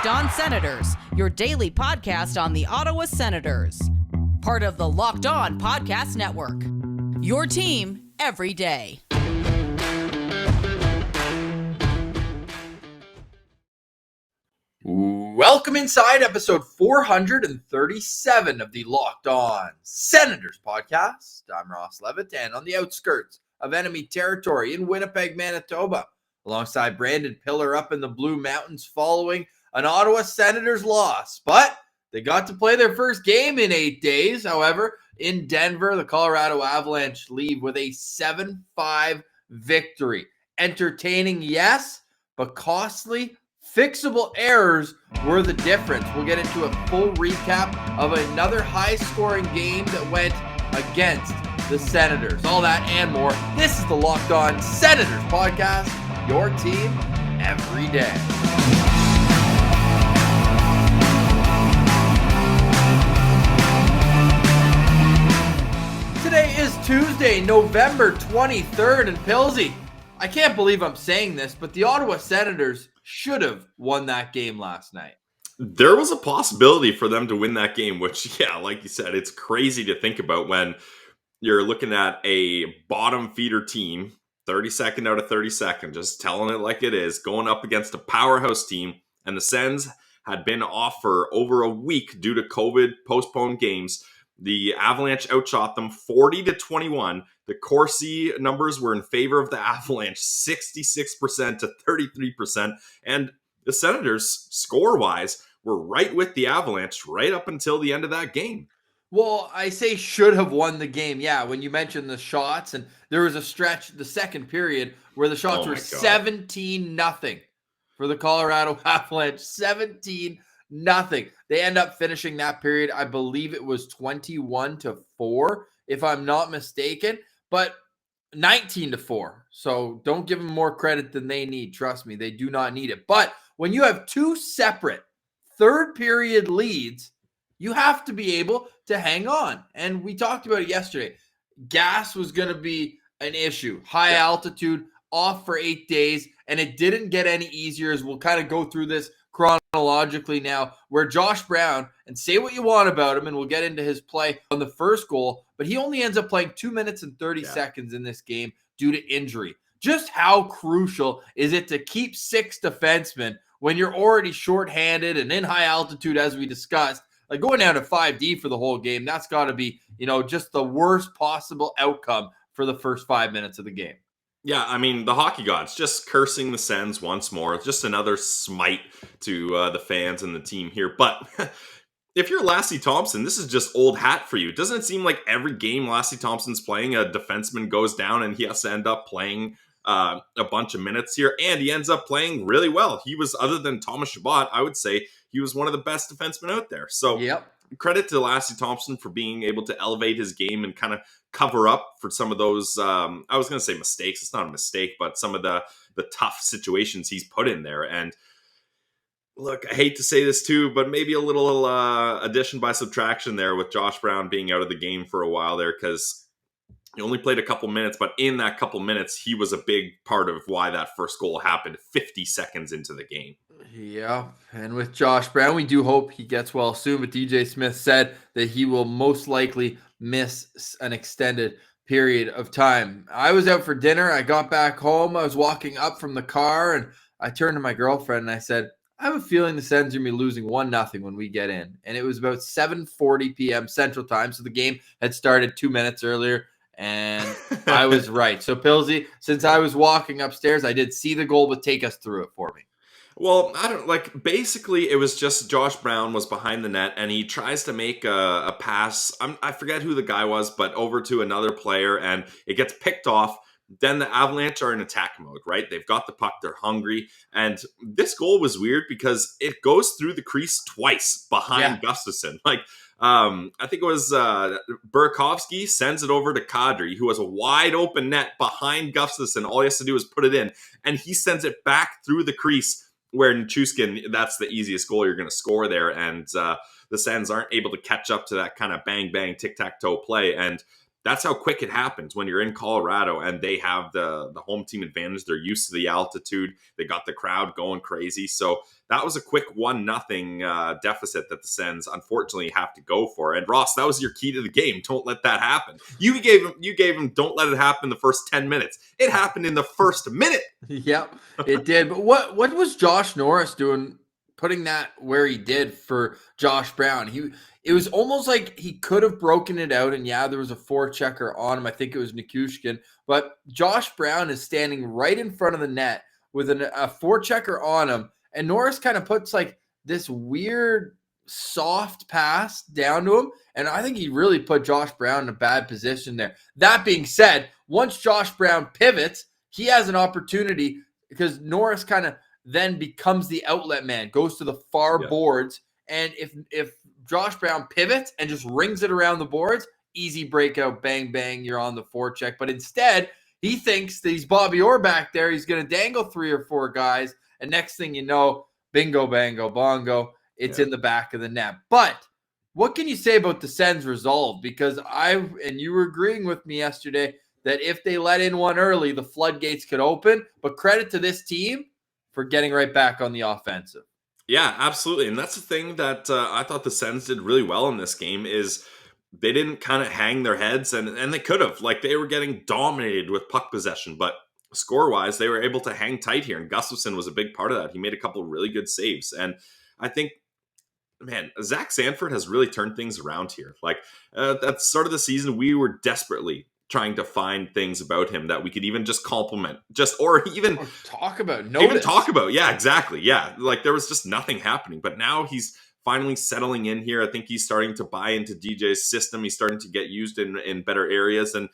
Locked On Senators, your daily podcast on the Ottawa Senators. Part of the Locked On Podcast Network. Your team every day. Welcome inside episode 437 of the Locked On Senators podcast. I'm Ross Levitt, and on the outskirts of enemy territory in Winnipeg, Manitoba, alongside Brandon Pillar up in the Blue Mountains following an Ottawa Senators loss. But they got to play their first game in 8 days. However, in Denver, the Colorado Avalanche leave with a 7-5 victory. Entertaining, yes, but costly. Fixable errors were the difference. We'll get into a full recap of another high-scoring game that went against the Senators. All that and more. This is the Locked On Senators podcast, your team every day. Today is Tuesday, November 23rd, and Pilsy, I can't believe I'm saying this, but the Ottawa Senators should have won that game last night. There was a possibility for them to win that game, which, yeah, like you said, it's crazy to think about when you're looking at a bottom feeder team, 32nd out of 32nd, just telling it like it is, going up against a powerhouse team, and the Sens had been off for over a week due to COVID postponed games. The Avalanche outshot them 40-21. The Corsi numbers were in favor of the Avalanche, 66% to 33%. And the Senators, score-wise, were right with the Avalanche right up until the end of that game. Well, I say should have won the game. Yeah, when you mentioned the shots, and there was a stretch, the second period, where the shots were 17-0 for the Colorado Avalanche. 17-0. They end up finishing that period, I believe it was 21-4, if I'm not mistaken, but 19-4. So don't give them more credit than they need. Trust me, they do not need it. But when you have two separate third period leads, you have to be able to hang on. And we talked about it yesterday. Gas was going to be an issue. High altitude, off for 8 days, and it didn't get any easier, as we'll kind of go through this chronologically now, where Josh Brown, and say what you want about him, and we'll get into his play on the first goal, but he only ends up playing 2 minutes and 30 seconds in this game due to injury. Just how crucial is it to keep six defensemen when you're already shorthanded and in high altitude, as we discussed? Like going down to 5D for the whole game, that's got to be, just the worst possible outcome for the first 5 minutes of the game. Yeah, I mean, the hockey gods just cursing the Sens once more. It's just another smite to the fans and the team here. But if you're Lassie Thompson, this is just old hat for you. Doesn't it seem like every game Lassie Thompson's playing, a defenseman goes down and he has to end up playing a bunch of minutes here? And he ends up playing really well. He was, other than Thomas Chabot, I would say he was one of the best defensemen out there. So credit to Lassie Thompson for being able to elevate his game and kind of cover up for some of those, I was going to say mistakes. It's not a mistake, but some of the tough situations he's put in there. And look, I hate to say this too, but maybe a little addition by subtraction there with Josh Brown being out of the game for a while there, because he only played a couple minutes, but in that couple minutes, he was a big part of why that first goal happened 50 seconds into the game. Yeah, and with Josh Brown, we do hope he gets well soon, but DJ Smith said that he will most likely miss an extended period of time. I was out for dinner. I got back home. I was walking up from the car, and I turned to my girlfriend, and I said, I have a feeling the Sens are going to be losing 1-0 when we get in. And it was about 7:40 p.m. Central Time, so the game had started 2 minutes earlier, and I was right. So, Pilsy, since I was walking upstairs, I did see the goal, but take us through it for me. Well, basically it was just Josh Brown was behind the net and he tries to make a pass. I forget who the guy was, but over to another player, and it gets picked off. Then the Avalanche are in attack mode, right? They've got the puck. They're hungry. And this goal was weird because it goes through the crease twice behind Gustafsson. I think it was Burakovsky sends it over to Kadri, who has a wide open net behind Gustafsson. All he has to do is put it in, and he sends it back through the crease, where Nichushkin, that's the easiest goal you're going to score there. And the Sens aren't able to catch up to that kind of bang, bang, tic-tac-toe play. And that's how quick it happens when you're in Colorado and they have the home team advantage. They're used to the altitude. They got the crowd going crazy. So that was a quick 1-0 deficit that the Sens unfortunately have to go for. And Ross, that was your key to the game. Don't let that happen. You gave him don't let it happen the first 10 minutes. It happened in the first minute. Yep, it did. But what was Josh Norris doing, putting that where he did for Josh Brown? It was almost like he could have broken it out, and there was a forechecker on him. I think it was Nikushkin, but Josh Brown is standing right in front of the net with a forechecker on him, and Norris kind of puts like this weird soft pass down to him, and I think he really put Josh Brown in a bad position there. That being said, once Josh Brown pivots, he has an opportunity because Norris kind of then becomes the outlet man, goes to the far boards, and if Josh Brown pivots and just rings it around the boards, easy breakout, bang, bang, you're on the forecheck. But instead, he thinks that he's Bobby Orr back there. He's going to dangle 3 or 4 guys, and next thing you know, bingo, bango, bongo, it's in the back of the net. But what can you say about the Sens' resolve? Because and you were agreeing with me yesterday that if they let in one early, the floodgates could open. But credit to this team for getting right back on the offensive. Yeah, absolutely. And that's the thing that I thought the Sens did really well in this game is they didn't kind of hang their heads, and they could have. Like, they were getting dominated with puck possession, but score-wise, they were able to hang tight here, and Gustafsson was a big part of that. He made a couple of really good saves, and I think, man, Zach Sanford has really turned things around here. Like, at the start of the season, we were desperately trying to find things about him that we could even just compliment, or talk about. Yeah, exactly. Yeah, like there was just nothing happening. But now he's finally settling in here. I think he's starting to buy into DJ's system. He's starting to get used in better areas. And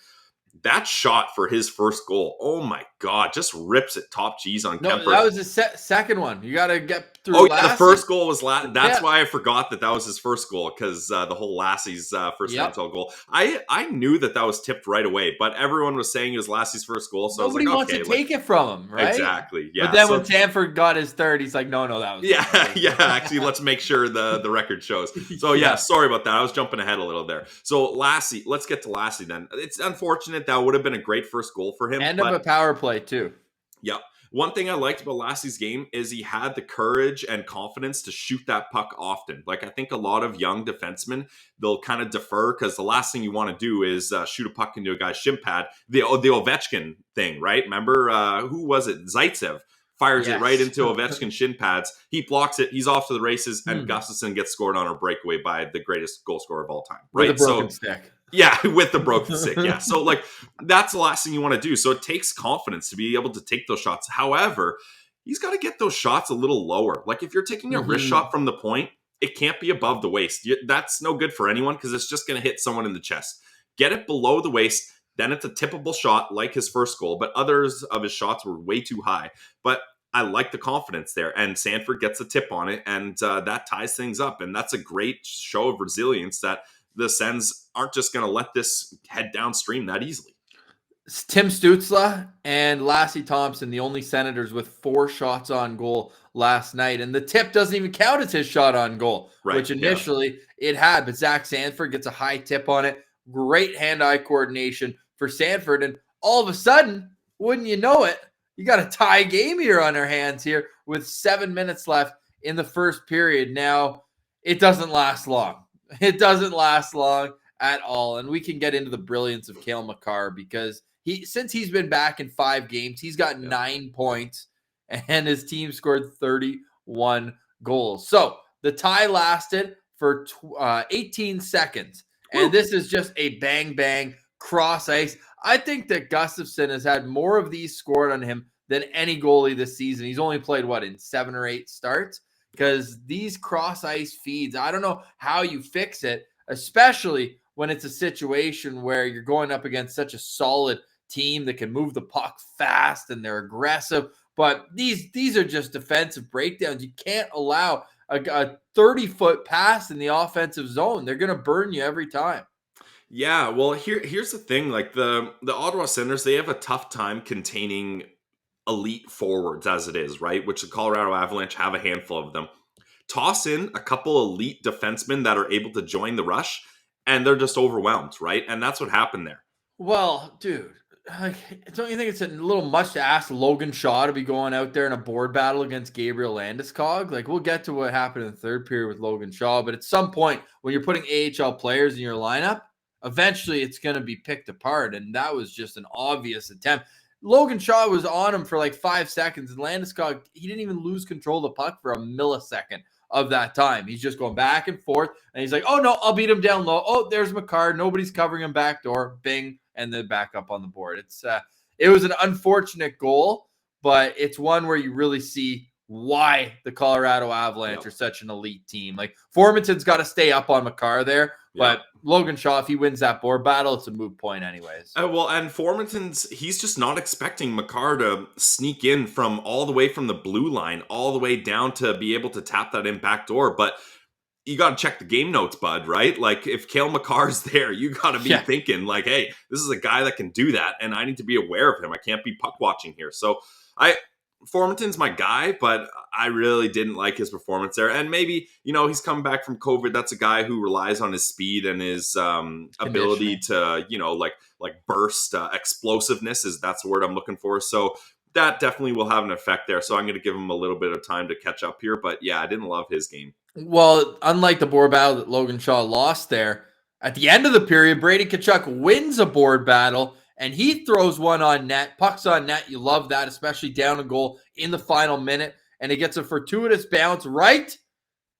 that shot for his first goal, oh my God, just rips it top cheese on Kemper. That was the second one. You got to get through. Oh, yeah, the first goal was That's why I forgot that was his first goal, because the whole Lassie's first NHL goal. I knew that was tipped right away, but everyone was saying it was Lassie's first goal, so nobody I was like, wants to take it from him, right? Exactly. Yeah. But then when Sanford got his third, he's like, no, that was yeah. Actually, let's make sure the record shows. So yeah, sorry about that. I was jumping ahead a little there. So Lassie, let's get to Lassie then. It's unfortunate. That would have been a great first goal for him. And of a power play, too. Yeah. One thing I liked about Lassie's game is he had the courage and confidence to shoot that puck often. Like, I think a lot of young defensemen, they'll kind of defer because the last thing you want to do is shoot a puck into a guy's shin pad. The Ovechkin thing, right? Remember, who was it? Zaitsev fires it right into Ovechkin's shin pads. He blocks it. He's off to the races, and Gustafsson gets scored on a breakaway by the greatest goal scorer of all time. Right? With a broken stick. Yeah, with the broken stick. Yeah. So, like, that's the last thing you want to do. So it takes confidence to be able to take those shots. However, he's got to get those shots a little lower. Like, if you're taking a wrist shot from the point, it can't be above the waist. That's no good for anyone because it's just going to hit someone in the chest. Get it below the waist. Then it's a tippable shot like his first goal. But others of his shots were way too high. But I like the confidence there. And Sanford gets a tip on it. And that ties things up. And that's a great show of resilience that the Sens aren't just going to let this head downstream that easily. Tim Stützle and Lassie Thompson, the only Senators with 4 shots on goal last night. And the tip doesn't even count as his shot on goal, which initially it had. But Zach Sanford gets a high tip on it. Great hand-eye coordination for Sanford. And all of a sudden, wouldn't you know it, you got a tie game here on our hands here with 7 minutes left in the first period. Now, it doesn't last long. It doesn't last long at all. And we can get into the brilliance of Cale Makar because since he's been back in 5 games, he's got 9 points and his team scored 31 goals. So the tie lasted for 18 seconds. And this is just a bang, bang, cross ice. I think that Gustafsson has had more of these scored on him than any goalie this season. He's only played, in 7 or 8 starts? Because these cross ice feeds, I don't know how you fix it, especially when it's a situation where you're going up against such a solid team that can move the puck fast and they're aggressive. But these are just defensive breakdowns. You can't allow a 30-foot pass in the offensive zone. They're going to burn you every time. Yeah, well, here's the thing. Like, the Ottawa Senators, they have a tough time containing elite forwards as it is, right? Which the Colorado Avalanche have a handful of them. Toss in a couple elite defensemen that are able to join the rush, and they're just overwhelmed, right? And that's what happened there. Well, dude, like, don't you think it's a little much to ask Logan Shaw to be going out there in a board battle against Gabriel Landeskog? Like, we'll get to what happened in the third period with Logan Shaw, but at some point when you're putting AHL players in your lineup, eventually it's going to be picked apart, and that was just an obvious attempt. Logan Shaw was on him for like 5 seconds, and Landeskog, he didn't even lose control of the puck for a millisecond of that time. He's just going back and forth, and he's like, oh, no, I'll beat him down low. Oh, there's McCarr. Nobody's covering him back door. Bing, and then back up on the board. It was an unfortunate goal, but it's one where you really see why the Colorado Avalanche are such an elite team. Like, Formanton's got to stay up on McCarr there, but Logan Shaw, if he wins that board battle, it's a moot point anyways. Well, and he's just not expecting McCarr to sneak in from all the way from the blue line, all the way down to be able to tap that in back door. But you got to check the game notes, bud, right? Like, if Cale McCarr's there, you got to be thinking like, hey, this is a guy that can do that, and I need to be aware of him. I can't be puck watching here. So Formanton's my guy, but I really didn't like his performance there. And maybe, he's coming back from COVID. That's a guy who relies on his speed and his ability to, like burst explosiveness that's the word I'm looking for. So that definitely will have an effect there. So I'm going to give him a little bit of time to catch up here. But yeah, I didn't love his game. Well, unlike the board battle that Logan Shaw lost there, at the end of the period, Brady Tkachuk wins a board battle, and he throws one on net. Puck's on net. You love that, especially down a goal in the final minute. And it gets a fortuitous bounce right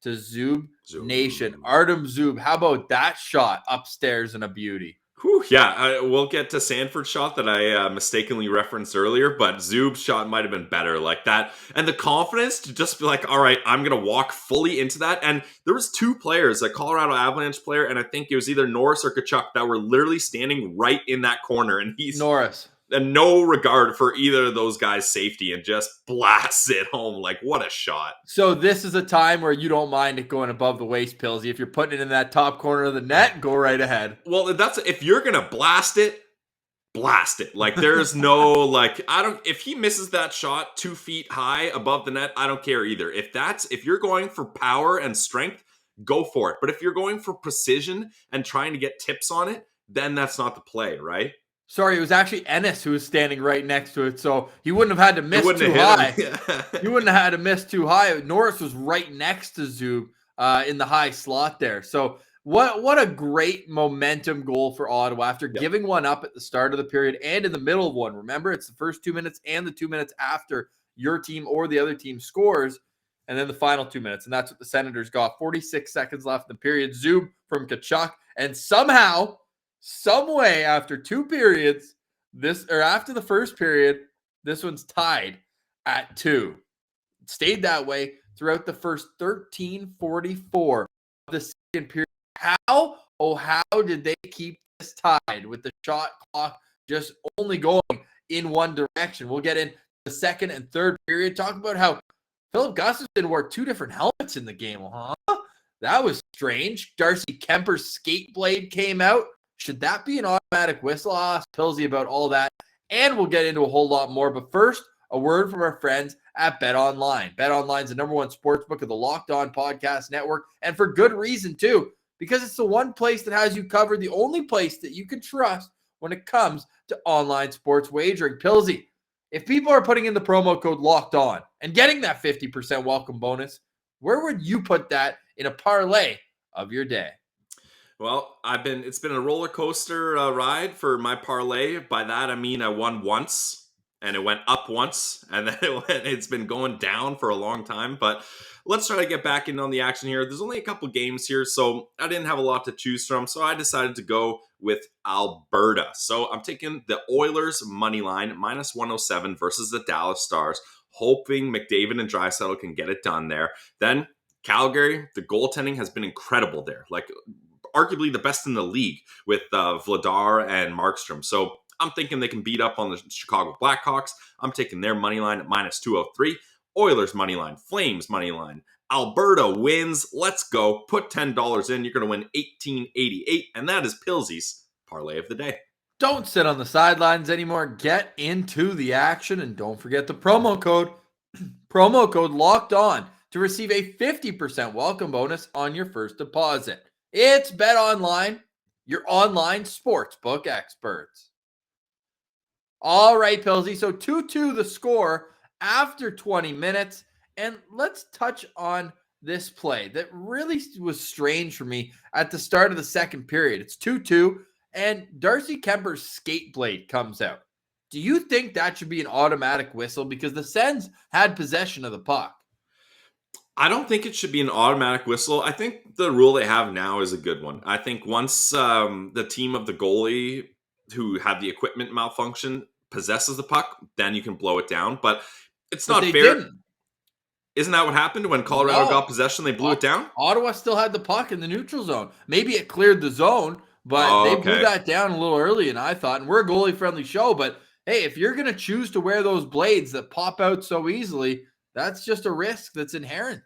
to Zub Nation. Artem Zub. How about that shot upstairs in a beauty? Whew, yeah, we'll get to Sanford's shot that I mistakenly referenced earlier, but Zub's shot might have been better like that. And the confidence to just be like, all right, I'm going to walk fully into that. And there was 2 players, a Colorado Avalanche player, and I think it was either Norris or Tkachuk, that were literally standing right in that corner. And he's Norris. And no regard for either of those guys' safety and just blasts it home. Like, what a shot. So this is a time where you don't mind it going above the waist, Pillsy. If you're putting it in that top corner of the net, go right ahead. Well, if you're going to blast it. Like, there's no, if he misses that shot 2 feet high above the net, I don't care either. If you're going for power and strength, go for it. But if you're going for precision and trying to get tips on it, then that's not the play, right? Sorry, it was actually Ennis who was standing right next to it, so he wouldn't have had to miss too high. He wouldn't have had to miss too high. Norris was right next to Zub in the high slot there. So what a great momentum goal for Ottawa after giving one up at the start of the period and in the middle of one. Remember, it's the first 2 minutes and the 2 minutes after your team or the other team scores, and then the final 2 minutes. And that's what the Senators got. 46 seconds left in the period. Zub from Tkachuk, and somehow, some way, after 2 periods, after the first period, this one's tied at 2. It stayed that way throughout the first 13:44 of the second period. How did they keep this tied with the shot clock just only going in one direction? We'll get into the second and third period. Talk about how Philip Gustafson wore 2 different helmets in the game. Huh? That was strange. Darcy Kemper's skate blade came out. Should that be an automatic whistle? I'll ask Pillsy about all that, and we'll get into a whole lot more. But first, a word from our friends at BetOnline. BetOnline is the #1 sportsbook of the Locked On Podcast Network, and for good reason, too, because it's the one place that has you covered, the only place that you can trust when it comes to online sports wagering. Pillsy, if people are putting in the promo code Locked On and getting that 50% welcome bonus, where would you put that in a parlay of your day? Well, it's been a roller coaster ride for my parlay. By that, I mean I won once, and it went up once, and then it's been going down for a long time. But let's try to get back in on the action here. There's only a couple games here, so I didn't have a lot to choose from. So I decided to go with Alberta. So I'm taking the Oilers money line, -107 versus the Dallas Stars, hoping McDavid and Draisaitl can get it done there. Then Calgary, the goaltending has been incredible there. Like, arguably the best in the league with Vladar and Markstrom. So I'm thinking they can beat up on the Chicago Blackhawks. I'm taking their money line at -203. Oilers money line, Flames money line. Alberta wins. Let's go. Put $10 in. You're going to win $18.88. And that is Pillsy's parlay of the day. Don't sit on the sidelines anymore. Get into the action. And don't forget the promo code. Promo code Locked On to receive a 50% welcome bonus on your first deposit. It's BetOnline, your online sportsbook experts. All right, Pilsy. So 2-2 the score after 20 minutes. And let's touch on this play that really was strange for me at the start of the second period. It's 2-2, and Darcy Kemper's skate blade comes out. Do you think that should be an automatic whistle? Because the Sens had possession of the puck. I don't think it should be an automatic whistle. I think the rule they have now is a good one. I think once the team of the goalie who had the equipment malfunction possesses the puck, then you can blow it down. But it's not they fair. Didn't. Isn't that what happened when Colorado No. got possession? They blew it down? Ottawa still had the puck in the neutral zone. Maybe it cleared the zone, but they blew that down a little early, and I thought, and we're a goalie-friendly show, but hey, if you're going to choose to wear those blades that pop out so easily, that's just a risk that's inherent.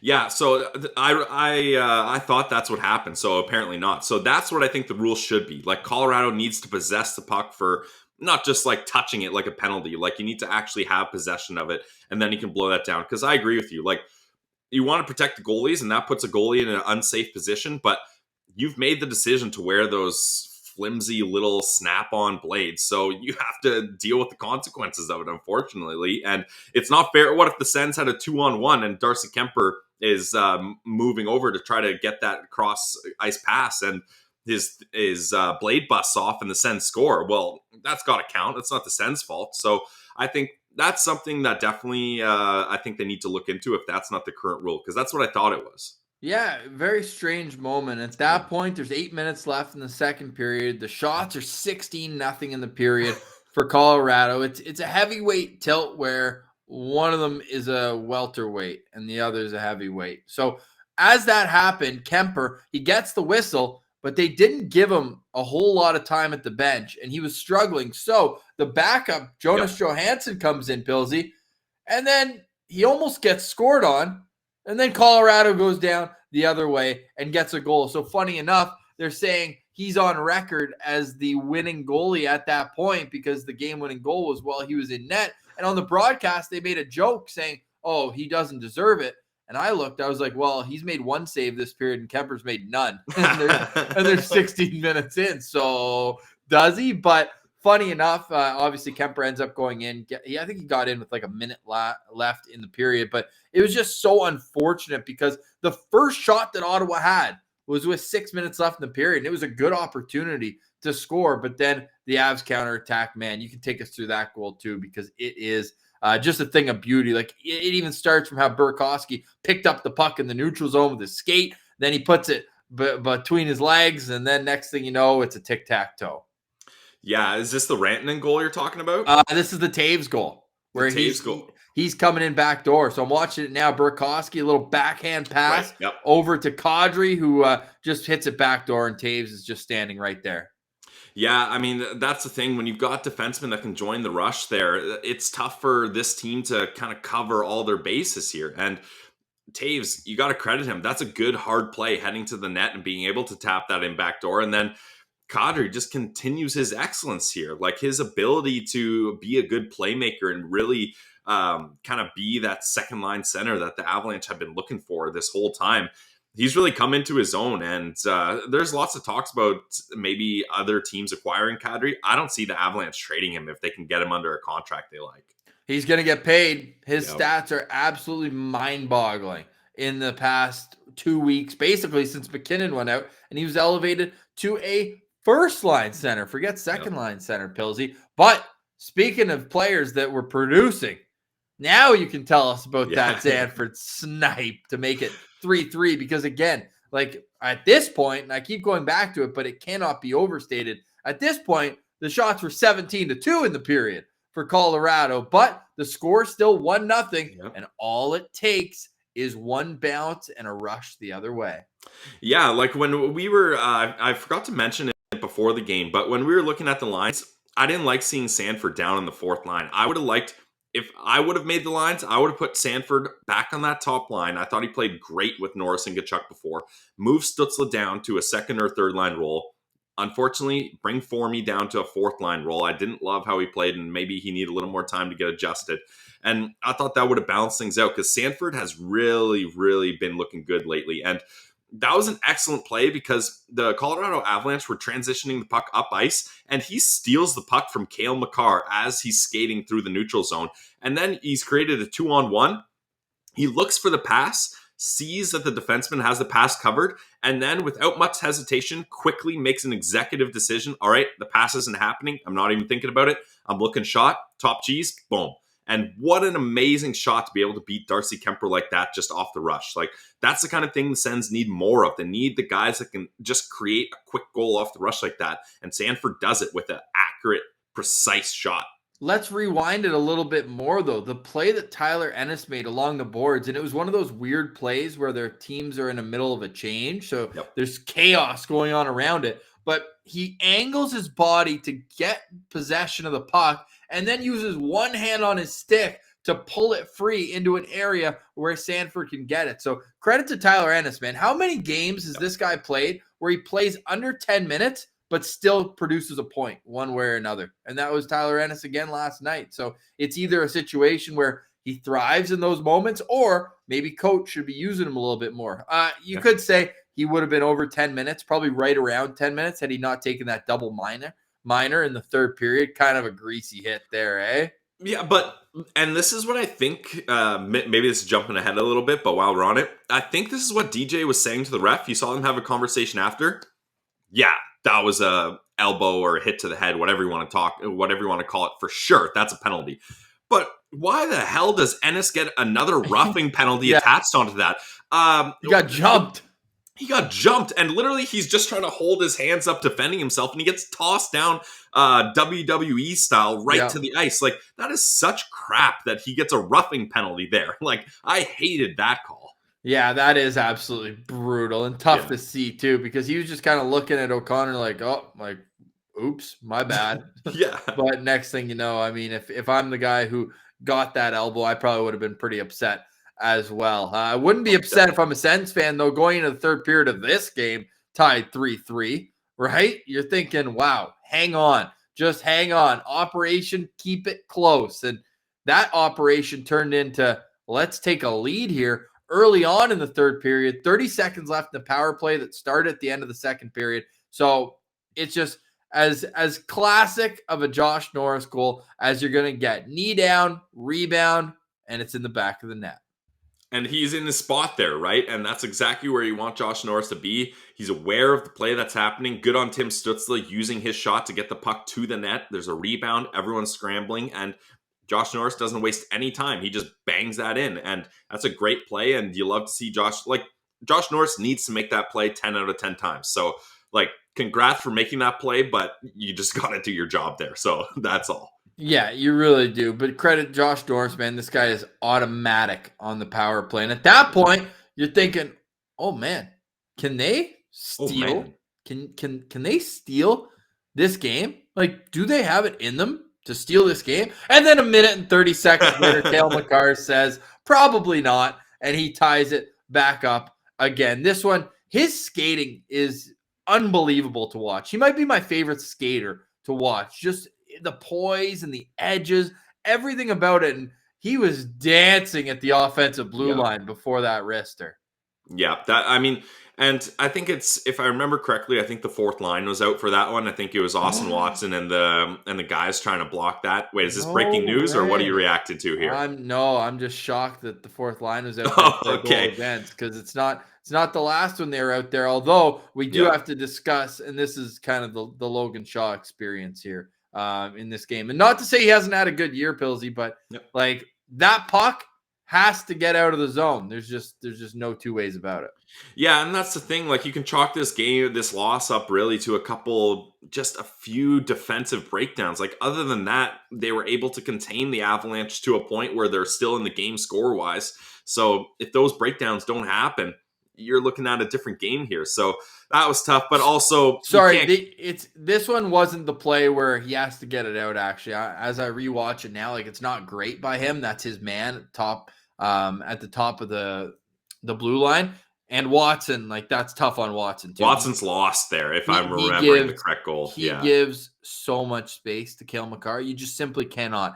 Yeah, so I thought that's what happened. So apparently not. So that's what I think the rule should be. Like, Colorado needs to possess the puck for not just like touching it like a penalty. Like, you need to actually have possession of it, and then you can blow that down. Because I agree with you. Like, you want to protect the goalies, and that puts a goalie in an unsafe position. But you've made the decision to wear those flimsy little snap-on blades, so you have to deal with the consequences of it, unfortunately. And it's not fair. What if the Sens had a 2-on-1 and Darcy Kemper is moving over to try to get that cross ice pass, and his blade busts off and the Sens score? Well, that's got to count. It's not the Sens' fault. So I think that's something that definitely I think they need to look into if that's not the current rule, because that's what I thought it was. Yeah, very strange moment. At that point, there's 8 minutes left in the second period. The shots are 16-0 in the period for Colorado. It's a heavyweight tilt where one of them is a welterweight and the other is a heavyweight. So as that happened, Kemper, he gets the whistle, but they didn't give him a whole lot of time at the bench, and he was struggling. So the backup, Jonas Johansson, comes in, Pilsy, and then he almost gets scored on. And then Colorado goes down the other way and gets a goal. So funny enough, they're saying he's on record as the winning goalie at that point because the game-winning goal was while he was in net. And on the broadcast, they made a joke saying, oh, he doesn't deserve it. And I looked, I was like, well, he's made one save this period and Kemper's made none. and they're 16 minutes in. So does he? But funny enough, obviously Kemper ends up going in. I think he got in with like a minute left in the period, but it was just so unfortunate because the first shot that Ottawa had was with 6 minutes left in the period, and it was a good opportunity to score, but then the Avs counterattack, man, you can take us through that goal too, because it is just a thing of beauty. Like, it even starts from how Burakovsky picked up the puck in the neutral zone with his skate, then he puts it between his legs, and then next thing you know, it's a tic-tac-toe. Yeah, is this the Rantanen goal you're talking about? This is the Taves goal. Where goal. He's coming in back door. So I'm watching it now. Burakovsky, a little backhand pass over to Kadri, who just hits it back door, and Taves is just standing right there. Yeah, I mean, that's the thing. When you've got defensemen that can join the rush there, it's tough for this team to kind of cover all their bases here. And Taves, you got to credit him. That's a good, hard play, heading to the net and being able to tap that in back door. And then Kadri just continues his excellence here. Like, his ability to be a good playmaker and really kind of be that second line center that the Avalanche have been looking for this whole time. He's really come into his own, and there's lots of talks about maybe other teams acquiring Kadri. I don't see the Avalanche trading him if they can get him under a contract they like. He's going to get paid. His stats are absolutely mind-boggling in the past 2 weeks, basically since McKinnon went out, and he was elevated to a first-line center. Forget second-line center, Pilsy. But speaking of players that were producing, now you can tell us about that Sanford snipe to make it 3-3, because again, like, at this point, and I keep going back to it, but it cannot be overstated. At this point, the shots were 17-2 in the period for Colorado, but the score still 1-0, and all it takes is one bounce and a rush the other way. Yeah, like when we were, I forgot to mention it before the game, but when we were looking at the lines, I didn't like seeing Sanford down on the fourth line. I would have liked, if I would have made the lines, I would have put Sanford back on that top line. I thought he played great with Norris and Tkachuk before. Move Stützle down to a second or third line role. Unfortunately, bring Formie down to a fourth line role. I didn't love how he played, and maybe he needed a little more time to get adjusted. And I thought that would have balanced things out, because Sanford has really, really been looking good lately. And that was an excellent play because the Colorado Avalanche were transitioning the puck up ice, and he steals the puck from Cale Makar as he's skating through the neutral zone. And then he's created a 2-on-1. He looks for the pass, sees that the defenseman has the pass covered, and then without much hesitation, quickly makes an executive decision. All right, the pass isn't happening. I'm not even thinking about it. I'm looking shot, top cheese, boom. And what an amazing shot to be able to beat Darcy Kemper like that just off the rush. Like, that's the kind of thing the Sens need more of. They need the guys that can just create a quick goal off the rush like that. And Sanford does it with an accurate, precise shot. Let's rewind it a little bit more, though. The play that Tyler Ennis made along the boards, and it was one of those weird plays where their teams are in the middle of a change. So there's chaos going on around it. But he angles his body to get possession of the puck and then uses one hand on his stick to pull it free into an area where Sanford can get it. So credit to Tyler Ennis, man. How many games has this guy played where he plays under 10 minutes but still produces a point one way or another? And that was Tyler Ennis again last night. So it's either a situation where he thrives in those moments, or maybe coach should be using him a little bit more. You could say he would have been over 10 minutes, probably right around 10 minutes, had he not taken that double minor in the third period. Kind of a greasy hit there, eh? Yeah, and this is what I think, maybe this is jumping ahead a little bit, but while we're on it, I think this is what DJ was saying to the ref. You saw them have a conversation after. Yeah, that was a elbow or a hit to the head, whatever you want to call it, for sure. That's a penalty. But why the hell does Ennis get another roughing penalty attached onto that? He got jumped. He got jumped, and literally he's just trying to hold his hands up defending himself, and he gets tossed down WWE style to the ice. Like, that is such crap that he gets a roughing penalty there. Like, I hated that call. Yeah, that is absolutely brutal and tough to see, too, because he was just kind of looking at O'Connor like, oops, my bad. Yeah. But next thing you know, I mean, if I'm the guy who got that elbow, I probably would have been pretty upset as well. I wouldn't be upset if I'm a Sens fan, though, going into the third period of this game, tied 3-3, right? You're thinking, wow, hang on. Just hang on. Operation keep it close. And that operation turned into, let's take a lead here early on in the third period. 30 seconds left in the power play that started at the end of the second period. So it's just as classic of a Josh Norris goal as you're going to get. Knee down, rebound, and it's in the back of the net. And he's in the spot there, right? And that's exactly where you want Josh Norris to be. He's aware of the play that's happening. Good on Tim Stützle using his shot to get the puck to the net. There's a rebound. Everyone's scrambling. And Josh Norris doesn't waste any time. He just bangs that in. And that's a great play. And you love to see Josh Norris needs to make that play 10 out of 10 times. So, congrats for making that play, but you just got to do your job there. So that's all. Yeah, you really do. But credit Josh Norris, man. This guy is automatic on the power play. And at that point, you're thinking, oh, man, can they steal? Can they steal this game? Do they have it in them to steal this game? And then a minute and 30 seconds later, Cale Makar says, probably not. And he ties it back up again. This one, his skating is unbelievable to watch. He might be my favorite skater to watch. Just the poise and the edges, everything about it. And he was dancing at the offensive blue line before that wrister. Yeah, and I think it's, if I remember correctly, I think the fourth line was out for that one. I think it was Austin Watson and the guys trying to block that. Wait, is this breaking news or what are you reacting to here? I'm just shocked that the fourth line was out there because it's not the last one they were out there. Although we do have to discuss, and this is kind of the Logan Shaw experience here in this game. And not to say he hasn't had a good year, Pilsy, but that puck has to get out of the zone. There's just no two ways about it. Yeah, and that's the thing. You can chalk this loss up really to just a few defensive breakdowns. Other than that, they were able to contain the Avalanche to a point where they're still in the game score-wise. So if those breakdowns don't happen, you're looking at a different game here. So that was tough, but also this one wasn't the play where he has to get it out. Actually, as I rewatch it now, it's not great by him. That's his man at the top of the blue line. And Watson, like that's tough on Watson too. Watson's lost there, if I'm remembering the correct goal. He gives so much space to Cale Makar. You just simply cannot.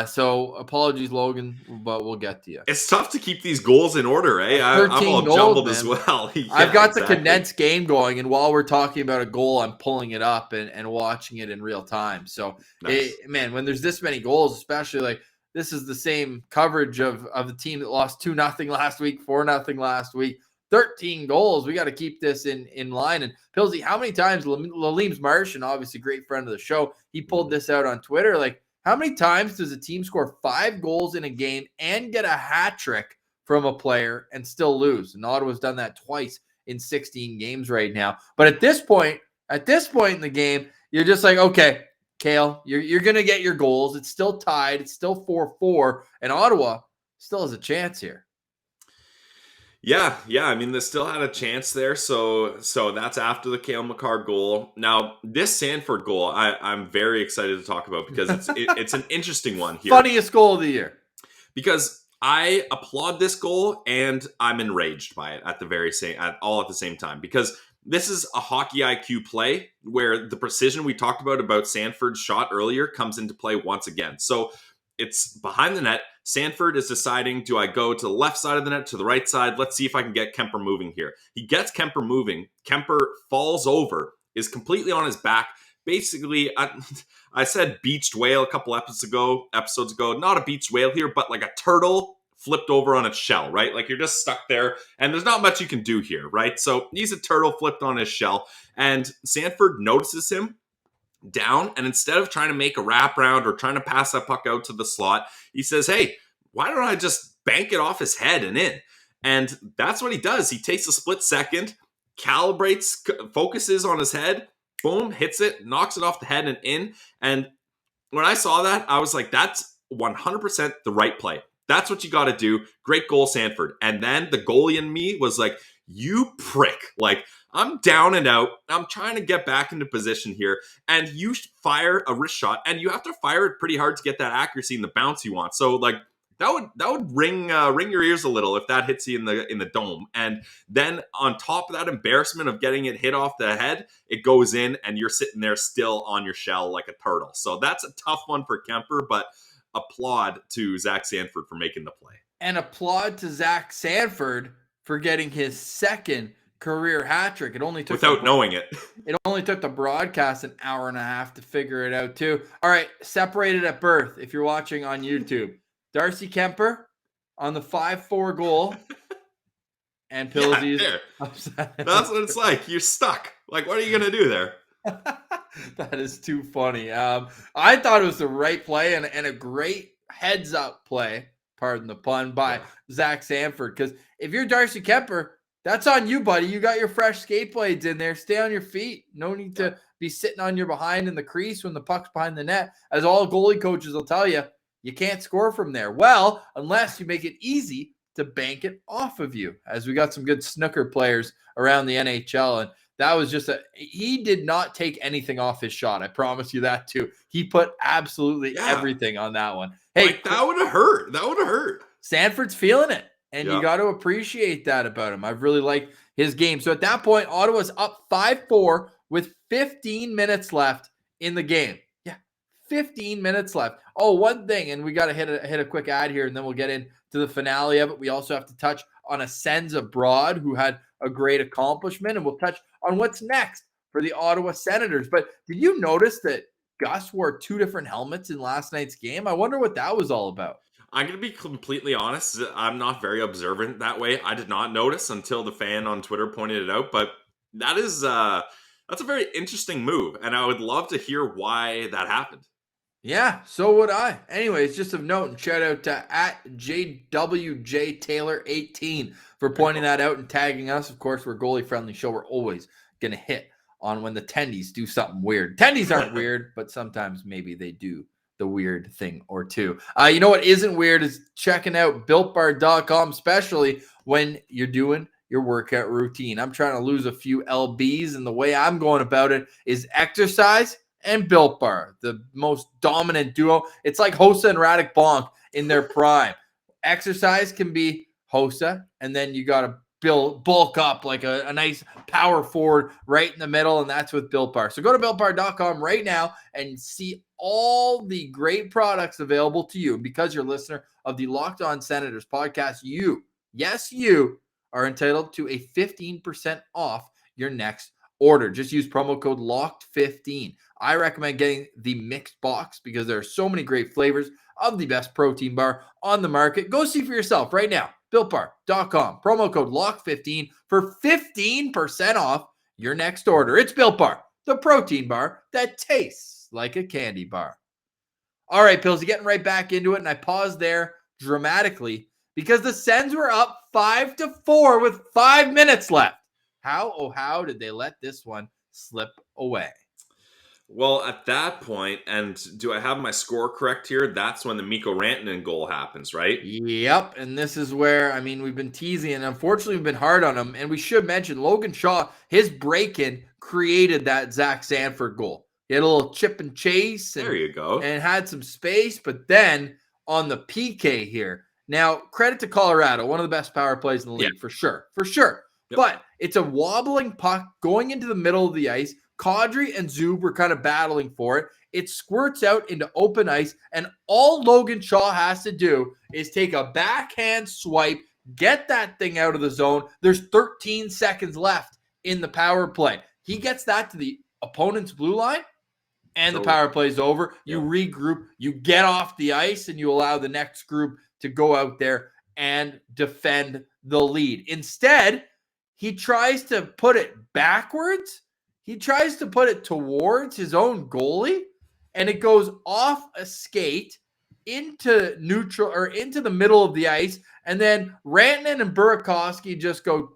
So apologies, Logan, but we'll get to you. It's tough to keep these goals in order, eh? I'm all jumbled as well. Yeah, I've got the condensed game going, and while we're talking about a goal, I'm pulling it up and watching it in real time. So, nice. Man, when there's this many goals, especially like this is the same coverage of the team that lost 2-0 last week, 4-0 last week. 13 goals. We got to keep this in line. And Pilsy, how many times Laleem's Martian, obviously great friend of the show, he pulled this out on Twitter. Like, how many times does a team score 5 goals in a game and get a hat trick from a player and still lose? And Ottawa's done that twice in 16 games right now. But at this point in the game, you're just like, okay, Cale, you're going to get your goals. It's still tied. It's still 4-4. And Ottawa still has a chance here. Yeah. I mean, they still had a chance there. So that's after the Cale Makar goal. Now, this Sanford goal, I'm very excited to talk about because it's an interesting one here. Funniest goal of the year. Because I applaud this goal and I'm enraged by it at the same time. Because this is a hockey IQ play where the precision we talked about Sanford's shot earlier comes into play once again. So it's behind the net. Sanford is deciding, do I go to the left side of the net, to the right side? Let's see if I can get Kemper moving here. He gets Kemper moving. Kemper falls over, is completely on his back. Basically, I said beached whale a couple episodes ago. Not a beached whale here, but like a turtle flipped over on its shell, right? Like you're just stuck there, and there's not much you can do here, right? So he's a turtle flipped on his shell, and Sanford notices him down, and instead of trying to make a wraparound or trying to pass that puck out to the slot, he says, hey, why don't I just bank it off his head and in? And that's what he does. He takes a split second, calibrates, focuses on his head, boom, hits it, knocks it off the head and in. And when I saw that, I was like, that's 100% the right play. That's what you got to do. Great goal, Sanford. And then the goalie in me was like, you prick. Like, I'm down and out. I'm trying to get back into position here. And you fire a wrist shot, and you have to fire it pretty hard to get that accuracy and the bounce you want. So, like, that would ring your ears a little if that hits you in the dome. And then on top of that embarrassment of getting it hit off the head, it goes in, and you're sitting there still on your shell like a turtle. So that's a tough one for Kemper, but applaud to Zach Sanford for making the play. And applaud to Zach Sanford for getting his second career hat trick. It only took knowing it. It only took the broadcast an hour and a half to figure it out too. All right, separated at birth. If you're watching on YouTube, Darcy Kemper on the 5-4 goal, and Pilsey's upset. That's what it's like. You're stuck. Like, what are you gonna do there? That is too funny. I thought it was the right play and a great heads up play. Pardon the pun, by Zach Sanford. Because if you're Darcy Kemper, that's on you, buddy. You got your fresh skate blades in there. Stay on your feet. No need to be sitting on your behind in the crease when the puck's behind the net. As all goalie coaches will tell you, you can't score from there. Well, unless you make it easy to bank it off of you. As we got some good snooker players around the NHL, and that was just he did not take anything off his shot. I promise you that too. He put absolutely everything on that one. Hey, like, that would have hurt. That would have hurt. Sanford's feeling it, and you got to appreciate that about him. I've really liked his game. So at that point, Ottawa's up 5-4 with 15 minutes left in the game. 15 minutes left. Oh, one thing, and we got to hit a quick ad here, and then we'll get into the finale of it. We also have to touch on a Sens abroad who had a great accomplishment, and we'll touch on what's next for the Ottawa Senators. But did you notice that Gus wore 2 different helmets in last night's game? I wonder what that was all about. I'm going to be completely honest. I'm not very observant that way. I did not notice until the fan on Twitter pointed it out, but that is that's a very interesting move, and I would love to hear why that happened. Yeah, so would I. Anyways, just of note, and shout out to @JWJTaylor18 for pointing that out and tagging us. Of course, we're a goalie-friendly show. We're always going to hit on when the tendies do something weird. Tendies aren't weird, but sometimes maybe they do the weird thing or two. You know what isn't weird is checking out BuiltBar.com, especially when you're doing your workout routine. I'm trying to lose a few lbs, and the way I'm going about it is exercise and Built Bar, the most dominant duo. It's like Hossa and Radek Bonk in their prime. Exercise can be Hossa, and then you got to bulk up like a nice power forward right in the middle, and that's with Built Bar. So go to BuiltBar.com right now and see all the great products available to you. And because you're a listener of the Locked On Senators podcast, you are entitled to a 15% off your next order. Just use promo code LOCKED15. I recommend getting the mixed box because there are so many great flavors of the best protein bar on the market. Go see for yourself right now. BuiltBar.com. Promo code LOCK15 for 15% off your next order. It's Built Bar, the protein bar that tastes like a candy bar. All right, Pillsy, getting right back into it, and I paused there dramatically because the Sens were up 5-4 with 5 minutes left. How did they let this one slip away? Well, at that point, and do I have my score correct here? That's when the Mikko Rantanen goal happens, right? Yep, and this is where, I mean, we've been teasing, and unfortunately we've been hard on him, and we should mention Logan Shaw, his break-in created that Zach Sanford goal. He had a little chip and chase. There you go. And had some space, but then on the PK here, now credit to Colorado, one of the best power plays in the league, for sure. Yep. But it's a wobbling puck going into the middle of the ice. Kadri and Zub were kind of battling for it. It squirts out into open ice, and all Logan Shaw has to do is take a backhand swipe, get that thing out of the zone. There's 13 seconds left in the power play. He gets that to the opponent's blue line, and the power play is over. You regroup, you get off the ice, and you allow the next group to go out there and defend the lead. Instead, he tries to put it backwards. He tries to put it towards his own goalie, and it goes off a skate into neutral or into the middle of the ice. And then Rantanen and Burakovsky just go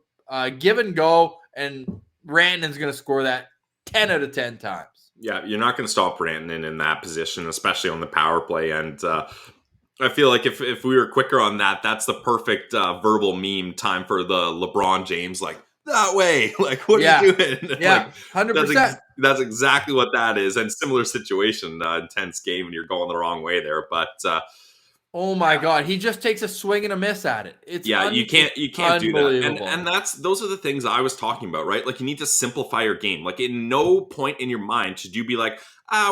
give and go, and Rantanen's going to score that 10 out of 10 times. Yeah, you're not going to stop Rantanen in that position, especially on the power play. And I feel like if we were quicker on that, that's the perfect verbal meme time for the LeBron James, like, that way. Like, what are you doing? Yeah, like, 100%. That's exactly what that is. And similar situation, intense game, and you're going the wrong way there. But oh my God, he just takes a swing and a miss at it. It's you can't do that. And those are the things I was talking about, right? Like, you need to simplify your game. Like, in no point in your mind should you be like,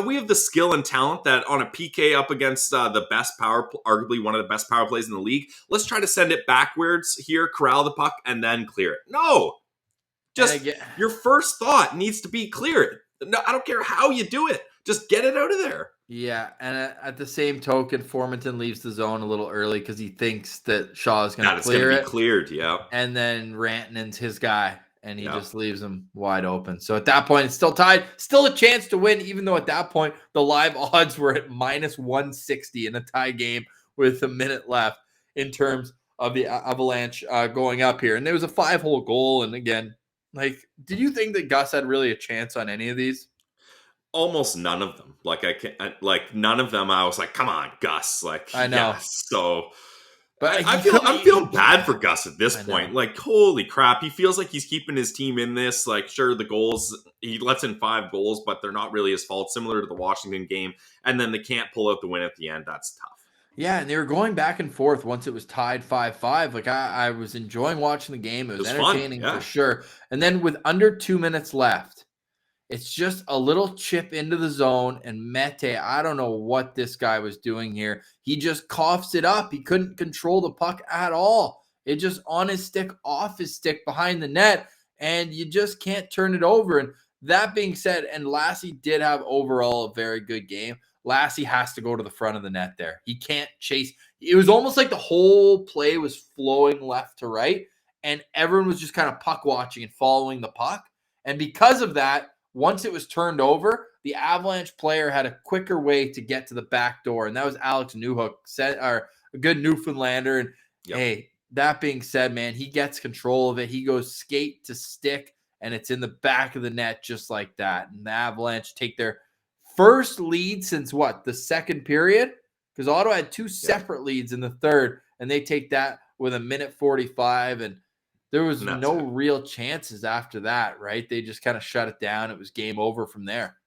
we have the skill and talent that on a PK up against the best arguably one of the best power plays in the league, let's try to send it backwards here, corral the puck, and then clear it. No. Just your first thought needs to be clear it. No, I don't care how you do it. Just get it out of there. Yeah, and at the same token, Formanton leaves the zone a little early because he thinks that Shaw is going to clear it. It's going to be cleared, yeah. And then Rantanen's his guy, and he just leaves him wide open. So at that point, it's still tied. Still a chance to win, even though at that point, the live odds were at minus 160 in a tie game with a minute left in terms of the Avalanche going up here. And there was a 5-hole goal, and again, like, did you think that Gus had really a chance on any of these? Almost none of them. Like none of them. I was like, "Come on, Gus!" Like, I know. Yes. So, but I'm feeling bad for Gus at this point. Like, holy crap, he feels like he's keeping his team in this. Like, sure, the goals, he lets in 5 goals, but they're not really his fault. Similar to the Washington game, and then they can't pull out the win at the end. That's tough. Yeah, and they were going back and forth once it was tied 5-5. Like, I was enjoying watching the game. It was entertaining for sure. And then with under 2 minutes left, it's just a little chip into the zone. And Mete, I don't know what this guy was doing here. He just coughs it up. He couldn't control the puck at all. It just on his stick, off his stick, behind the net. And you just can't turn it over. And that being said, and Lassie did have overall a very good game. Lassie has to go to the front of the net there. He can't chase. It was almost like the whole play was flowing left to right, and everyone was just kind of puck watching and following the puck. And because of that, once it was turned over, the Avalanche player had a quicker way to get to the back door, and that was Alex Newhook, a good Newfoundlander. And hey, that being said, man, he gets control of it. He goes skate to stick, and it's in the back of the net just like that. And the Avalanche take their first lead since the second period? Because Ottawa had 2 separate leads in the third, and they take that with a minute 45, and there was no real chances after that, right? They just kind of shut it down. It was game over from there.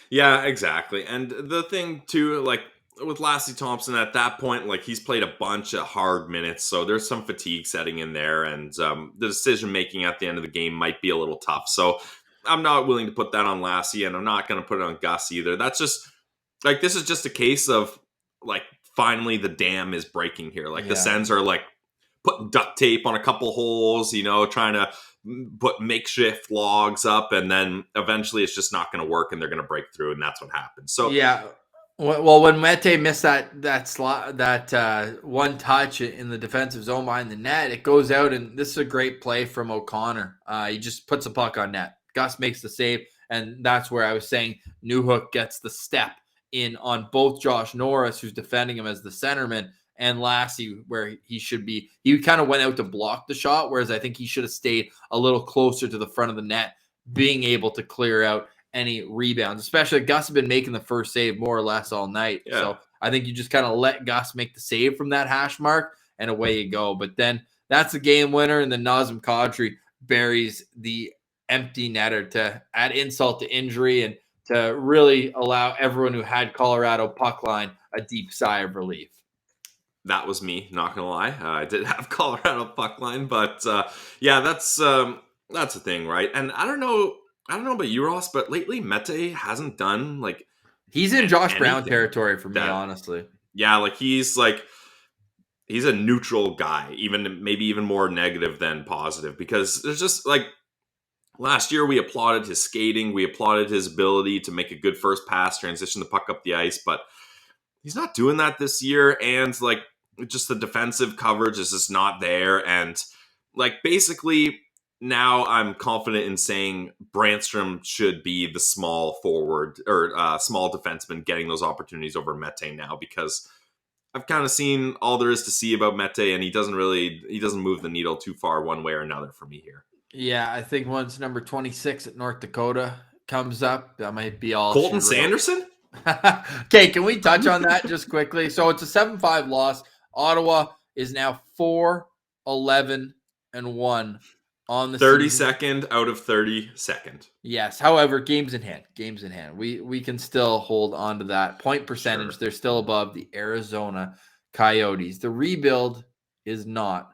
Yeah, exactly. And the thing too, like, with Lassie Thompson at that point, like he's played a bunch of hard minutes, so there's some fatigue setting in there, and the decision making at the end of the game might be a little tough. So I'm not willing to put that on Lassie, and I'm not going to put it on Gus either. That's just like, this is just a case of like finally the dam is breaking here. Like the Sens are like putting duct tape on a couple holes, trying to put makeshift logs up, and then eventually it's just not going to work, and they're going to break through, and that's what happens. So yeah. Well, when Mete missed that slot, that one touch in the defensive zone behind the net, it goes out, and this is a great play from O'Connor. He just puts the puck on net. Gus makes the save, and that's where I was saying Newhook gets the step in on both Josh Norris, who's defending him as the centerman, and Lassie, where he should be. He kind of went out to block the shot, whereas I think he should have stayed a little closer to the front of the net, being able to clear out any rebounds, especially Gus has been making the first save more or less all night. Yeah. So I think you just kind of let Gus make the save from that hash mark, and away you go. But then that's the game winner, and then Nazem Kadri buries the empty netter to add insult to injury and to really allow everyone who had Colorado puck line a deep sigh of relief. That was me, not gonna lie. I did have Colorado puck line, but that's the thing, right? And I don't know about you, Ross, but lately Mete hasn't done like, he's in Josh Brown territory for me, honestly. Yeah, like he's a neutral guy, maybe even more negative than positive, because there's just like, last year we applauded his skating, we applauded his ability to make a good first pass, transition the puck up the ice, but he's not doing that this year, and like just the defensive coverage is just not there, and like basically now I'm confident in saying Brandstrom should be the small forward or small defenseman getting those opportunities over Mete now, because I've kind of seen all there is to see about Mete, and he doesn't move the needle too far one way or another for me here. Yeah, I think once number 26 at North Dakota comes up, that might be all. Colton Sanderson? Okay, can we touch on that just quickly? So it's a 7-5 loss. Ottawa is now 4-11-1 on the 32nd out of 32nd. Yes. However, games in hand. We can still hold on to that point percentage. Sure. They're still above the Arizona Coyotes. The rebuild is not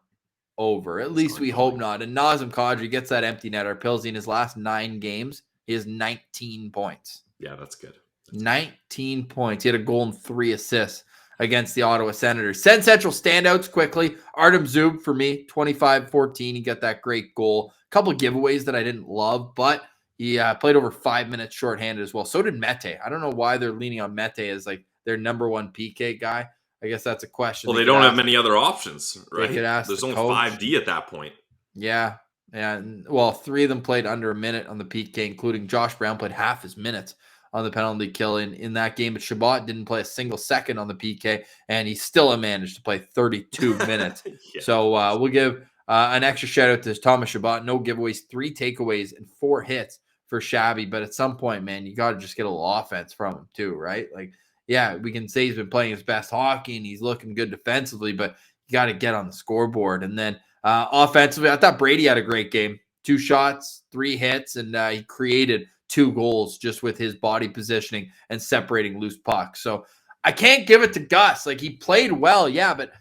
over. At least we hope not. And Nazem Kadri gets that empty netter. Pilsy in his last 9 games, he has 19 points. Yeah, that's good. 19 points. He had a goal and 3 assists against the Ottawa Senators. Sen Central standouts quickly. Artem Zub for me, 25-14. He got that great goal. A couple of giveaways that I didn't love, but he played over 5 minutes shorthanded as well. So did Mete. I don't know why they're leaning on Mete as like their number one PK guy. I guess that's a question. Well, they don't have many other options, right? There's only coach. 5D at that point. Yeah. And well, 3 of them played under a minute on the PK, including Josh Brown played half his minutes on the penalty kill in that game. But Shabbat didn't play a single second on the PK, and he still managed to play 32 minutes. Yeah. So we'll give an extra shout out to Thomas Shabbat. No giveaways, 3 takeaways, and 4 hits for Shabby. But at some point, man, you got to just get a little offense from him too, right? Like, yeah, we can say he's been playing his best hockey and he's looking good defensively, but you got to get on the scoreboard. And then offensively, I thought Brady had a great game. 2 shots, 3 hits, and he created 2 goals just with his body positioning and separating loose pucks. So I can't give it to Gus. Like, he played well, yeah, but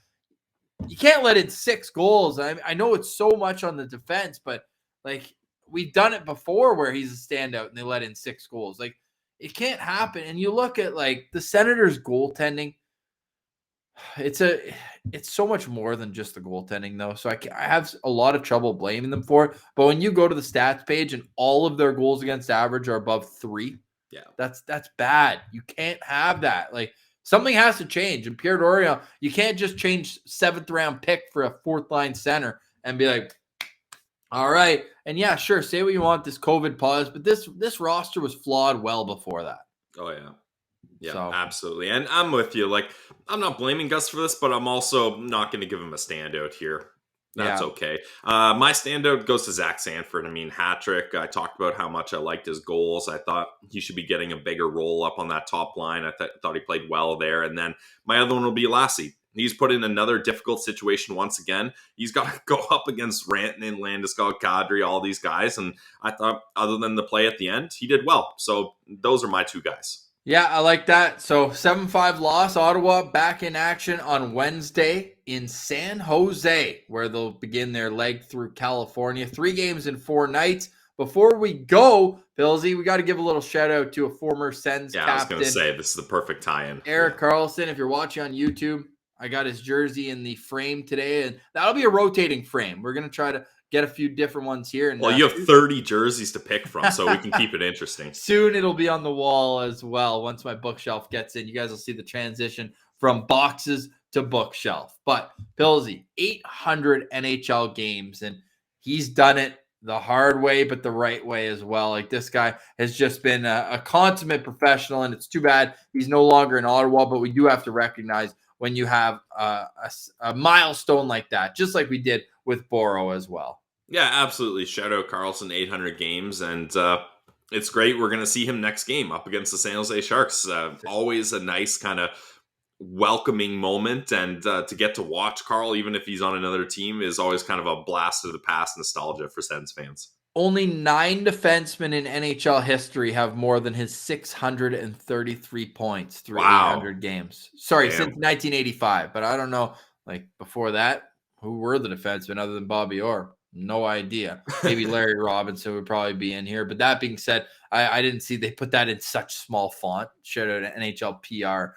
you can't let in 6 goals. I know it's so much on the defense, but like, we've done it before where he's a standout and they let in 6 goals. Like, it can't happen. And you look at like the Senators' goaltending. It's so much more than just the goaltending, though. So I have a lot of trouble blaming them for it. But when you go to the stats page and all of their goals against average are above 3, yeah, that's bad. You can't have that. Like, something has to change. And Pierre Dorion, you can't just change 7th round pick for a 4th line center and be like, all right. And yeah, sure, say what you want, this COVID pause, but this roster was flawed well before that. Oh, yeah. Yeah, so, absolutely. And I'm with you. Like, I'm not blaming Gus for this, but I'm also not going to give him a standout here. That's okay. My standout goes to Zach Sanford. I mean, hat trick. I talked about how much I liked his goals. I thought he should be getting a bigger role up on that top line. I thought he played well there. And then my other one will be Lassie. He's put in another difficult situation once again. He's got to go up against Rantanen, Landeskog, Kadri, all these guys. And I thought, other than the play at the end, he did well. So those are my 2 guys. Yeah, I like that. So 7-5 loss. Ottawa back in action on Wednesday in San Jose, where they'll begin their leg through California. 3 games in 4 nights. Before we go, Billsy, we got to give a little shout out to a former Sens Yeah, captain. I was going to say, this is the perfect tie-in. Eric Carlson. If you're watching on YouTube, I got his jersey in the frame today, and that'll be a rotating frame. We're going to try to get a few different ones here. And well, you have 30 jerseys to pick from, so we can keep it interesting. Soon it'll be on the wall as well. Once my bookshelf gets in, you guys will see the transition from boxes to bookshelf. But Pillsy, 800 NHL games, and he's done it the hard way, but the right way as well. Like, this guy has just been a consummate professional, and it's too bad he's no longer in Ottawa, but we do have to recognize when you have a milestone like that, just like we did with Boro as well. Yeah, absolutely. Shout out Carlson, 800 games, and it's great. We're going to see him next game up against the San Jose Sharks. Always a nice kind of welcoming moment, and to get to watch Carl, even if he's on another team, is always kind of a blast of the past nostalgia for Sens fans. Only 9 defensemen in NHL history have more than his 633 points through 800 games. Sorry, since 1985. But I don't know, like, before that, who were the defensemen other than Bobby Orr? No idea. Maybe Larry Robinson would probably be in here. But that being said, I didn't see they put that in such small font. Shout out to NHL PR.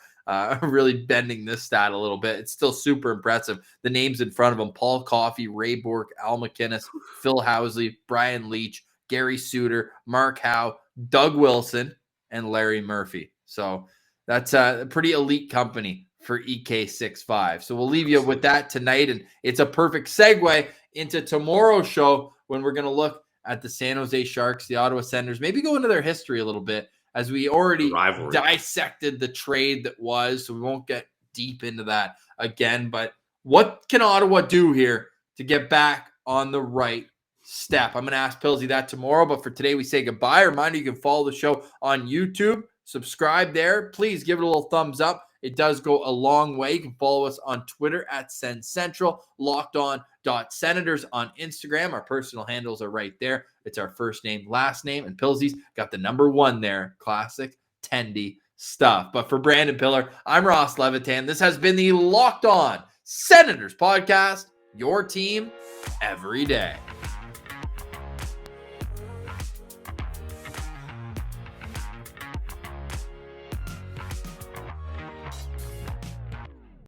Really bending this stat a little bit. It's still super impressive. The names in front of him: Paul Coffey, Ray Bourque, Al McInnes, Phil Housley, Brian Leach, Gary Suter, Mark Howe, Doug Wilson, and Larry Murphy. So that's a pretty elite company for EK65. So we'll leave you with that tonight, and it's a perfect segue into tomorrow's show when we're going to look at the San Jose Sharks, the Ottawa Senators, maybe go into their history a little bit, as we already dissected the trade that was, so we won't get deep into that again. But what can Ottawa do here to get back on the right step? I'm going to ask Pillsy that tomorrow, but for today we say goodbye. Reminder, you can follow the show on YouTube. Subscribe there. Please give it a little thumbs up. It does go a long way. You can follow us on Twitter at Sen Central, LockedOn.Senators on Instagram. Our personal handles are right there. It's our first name, last name, and Pillsy's got the number 1 there. Classic Tendy stuff. But for Brandon Pillar, I'm Ross Levitan. This has been the Locked On Senators podcast, your team every day.